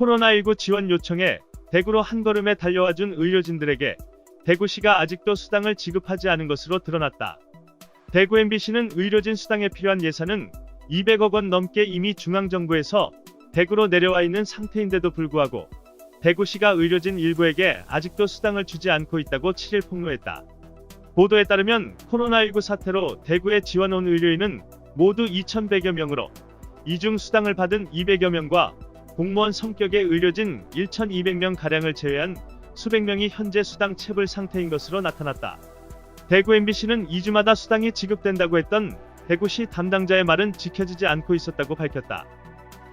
코로나19 지원 요청에 대구로 한걸음에 달려와준 의료진들에게 대구시가 아직도 수당을 지급하지 않은 것으로 드러났다. 대구 MBC는 의료진 수당에 필요한 예산은 200억 원 넘게 이미 중앙정부에서 대구로 내려와 있는 상태인데도 불구하고 대구시가 의료진 일부에게 아직도 수당을 주지 않고 있다고 7일 폭로했다. 보도에 따르면 코로나19 사태로 대구에 지원 온 의료인은 모두 2,100여 명으로 이 중 수당을 받은 200여 명과 공무원 성격의 의료진 1,200명가량을 제외한 수백 명이 현재 수당 체불 상태인 것으로 나타났다. 대구 MBC는 2주마다 수당이 지급된다고 했던 대구시 담당자의 말은 지켜지지 않고 있었다고 밝혔다.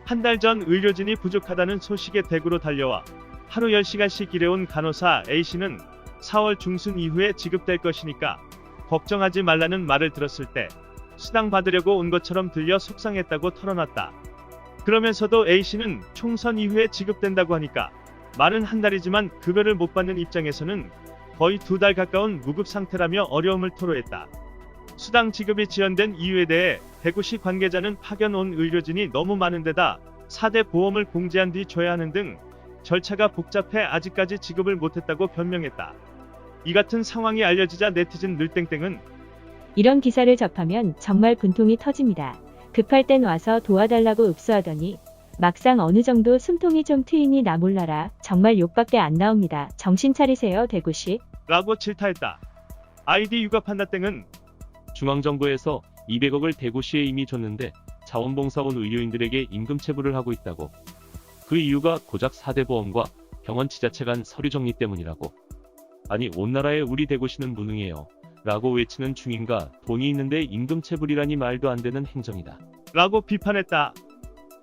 한 달 전 의료진이 부족하다는 소식에 대구로 달려와 하루 10시간씩 일해온 간호사 A씨는 4월 중순 이후에 지급될 것이니까 걱정하지 말라는 말을 들었을 때 수당 받으려고 온 것처럼 들려 속상했다고 털어놨다. 그러면서도 A씨는 총선 이후에 지급된다고 하니까 말은 한 달이지만 급여를 못 받는 입장에서는 거의 2달 가까운 무급 상태라며 어려움을 토로했다. 수당 지급이 지연된 이유에 대해 대구시 관계자는 파견 온 의료진이 너무 많은 데다 4대 보험을 공제한 뒤 줘야 하는 등 절차가 복잡해 아직까지 지급을 못했다고 변명했다. 이 같은 상황이 알려지자 네티즌 늘땡땡은 이런 기사를 접하면 정말 분통이 터집니다. 급할 땐 와서 도와달라고 읍소하더니 막상 어느 정도 숨통이 좀 트이니 나 몰라라. 정말 욕밖에 안 나옵니다. 정신 차리세요 대구시. 라고 질타했다. 아이디 육아판다땡은 중앙정부에서 200억을 대구시에 이미 줬는데 자원봉사원 의료인들에게 임금 체불을 하고 있다고. 그 이유가 고작 4대 보험과 병원 지자체 간 서류 정리 때문이라고. 아니 온 나라에 우리 대구시는 무능해요. 라고 외치는 중인가 돈이 있는데 임금 체불이라니 말도 안 되는 행정이다. 라고 비판했다.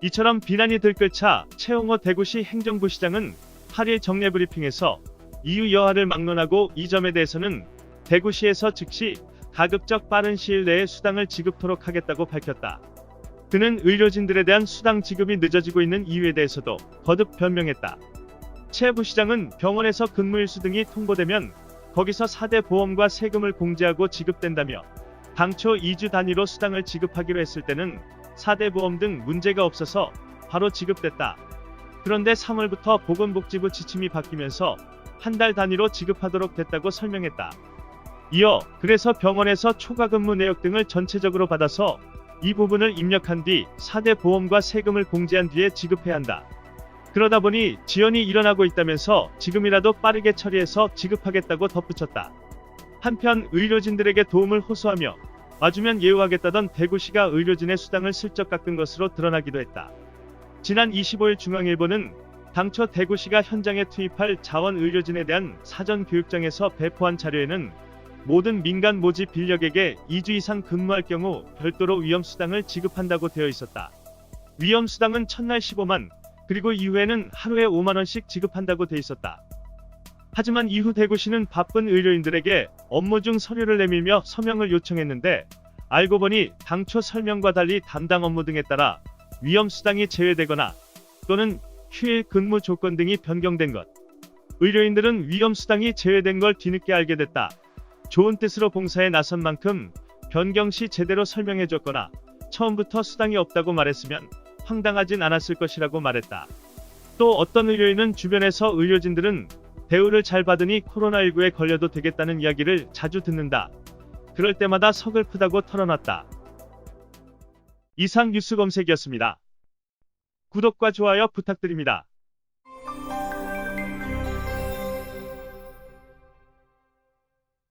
이처럼 비난이 들끓자 최홍호 대구시 행정부시장은 8일 정례 브리핑에서 이유 여하를 막론하고 이 점에 대해서는 대구시에서 즉시 가급적 빠른 시일 내에 수당을 지급토록 하겠다고 밝혔다. 그는 의료진들에 대한 수당 지급이 늦어지고 있는 이유에 대해서도 거듭 변명했다. 최 부시장은 병원에서 근무일수 등이 통보되면 거기서 4대 보험과 세금을 공제하고 지급된다며 당초 2주 단위로 수당을 지급하기로 했을 때는 4대 보험 등 문제가 없어서 바로 지급됐다. 그런데 3월부터 보건복지부 지침이 바뀌면서 한 달 단위로 지급하도록 됐다고 설명했다. 이어 그래서 병원에서 초과 근무 내역 등을 전체적으로 받아서 이 부분을 입력한 뒤 4대 보험과 세금을 공제한 뒤에 지급해야 한다. 그러다 보니 지연이 일어나고 있다면서 지금이라도 빠르게 처리해서 지급하겠다고 덧붙였다. 한편 의료진들에게 도움을 호소하며 와주면 예우하겠다던 대구시가 의료진의 수당을 슬쩍 깎은 것으로 드러나기도 했다. 지난 25일 중앙일보는 당초 대구시가 현장에 투입할 자원의료진에 대한 사전 교육장에서 배포한 자료에는 모든 민간 모집 인력에게 2주 이상 근무할 경우 별도로 위험수당을 지급한다고 되어 있었다. 위험수당은 첫날 15만, 그리고 이후에는 하루에 5만원씩 지급한다고 돼 있었다. 하지만 이후 대구시는 바쁜 의료인들에게 업무 중 서류를 내밀며 서명을 요청했는데 알고 보니 당초 설명과 달리 담당 업무 등에 따라 위험수당이 제외되거나 또는 휴일 근무 조건 등이 변경된 것. 의료인들은 위험수당이 제외된 걸 뒤늦게 알게 됐다. 좋은 뜻으로 봉사에 나선 만큼 변경 시 제대로 설명해줬거나 처음부터 수당이 없다고 말했으면 황당하진 않았을 것이라고 말했다. 또 어떤 의료인은 주변에서 의료진들은 대우를 잘 받으니 코로나19에 걸려도 되겠다는 이야기를 자주 듣는다. 그럴 때마다 서글프다고 털어놨다. 이상 뉴스 검색이었습니다. 구독과 좋아요 부탁드립니다.